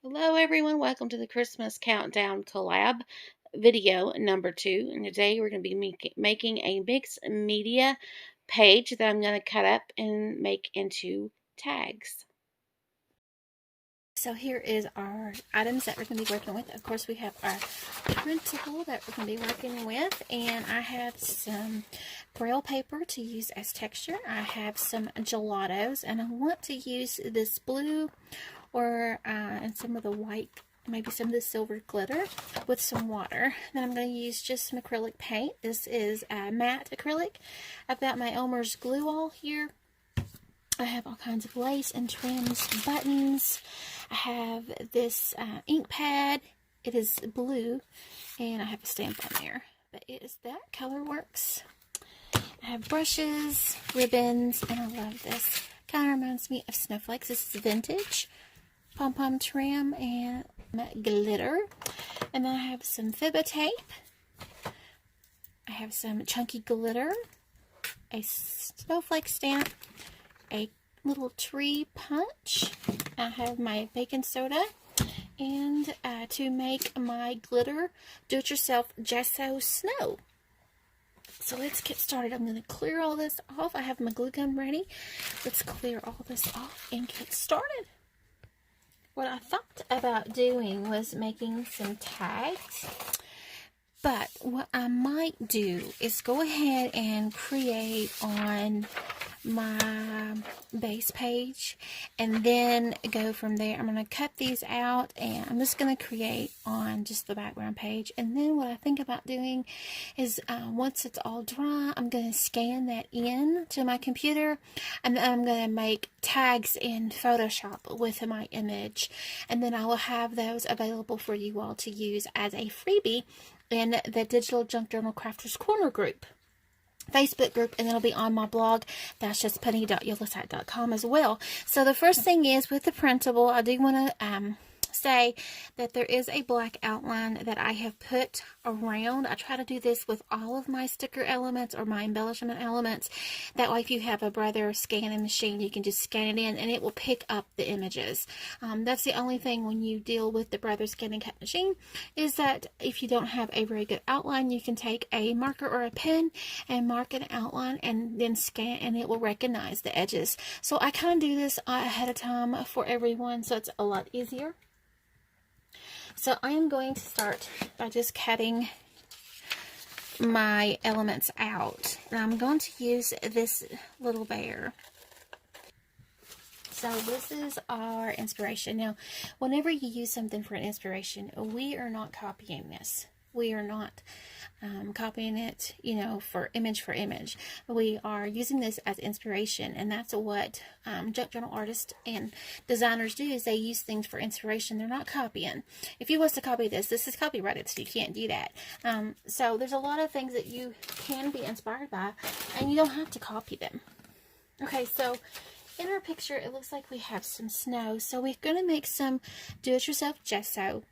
Hello everyone, welcome to the Christmas Countdown Collab video number 2. And today we're going to be making a mixed media page that I'm going to cut up and make into tags. So here is our items that we're going to be working with. Of course, we have our printable that we're going to be working with, and I have some braille paper to use as texture. I have some gelatos, and I want to use this blue or and some of the white, maybe some of the silver glitter with some water. Then I'm going to use just some acrylic paint. This is matte acrylic. I've got my Elmer's glue all here. I have all kinds of lace and trims, buttons. I have this ink pad. It is blue, and I have a stamp on there. But it is that color works. I have brushes, ribbons, and I love this. Kind of reminds me of snowflakes. This is vintage. Pom-pom trim and glitter. And then I have some Fibba tape. I have some chunky glitter. A snowflake stamp. A little tree punch. I have my baking soda. And to make my glitter do-it-yourself gesso snow. So let's get started. I'm going to clear all this off. I have my glue gun ready. Let's clear all this off and get started. What I thought about doing was making some tags, but what I might do is go ahead and create on my base page and then go from there. I'm going to cut these out and I'm just going to create on just the background page. And then what I think about doing is once it's all dry, I'm going to scan that in to my computer, and then I'm going to make tags in Photoshop with my image, and then I will have those available for you all to use as a freebie in the Digital Junk Journal Crafters Corner group Facebook group, and it'll be on my blog, thatsjustpenny.yolasite.com as well. So the first thing is, with the printable, I do want to say that there is a black outline that I have put around. I try to do this with all of my sticker elements or my embellishment elements. That way, if you have a Brother scanning machine, you can just scan it in and it will pick up the images. That's the only thing when you deal with the Brother scanning cut machine, is that if you don't have a very good outline, you can take a marker or a pen and mark an outline and then scan, and it will recognize the edges. So I kind of do this ahead of time for everyone, so it's a lot easier. So I am going to start by just cutting my elements out. And I'm going to use this little bear. So this is our inspiration. Now, whenever you use something for an inspiration, we are not copying this. We are not copying it, you know, for image. We are using this as inspiration, and that's what junk journal artists and designers do, is they use things for inspiration. They're not copying. If you was to copy this is copyrighted, so you can't do that. So there's a lot of things that you can be inspired by, and you don't have to copy them. Okay, so in our picture, it looks like we have some snow, so we're going to make some do-it-yourself gesso.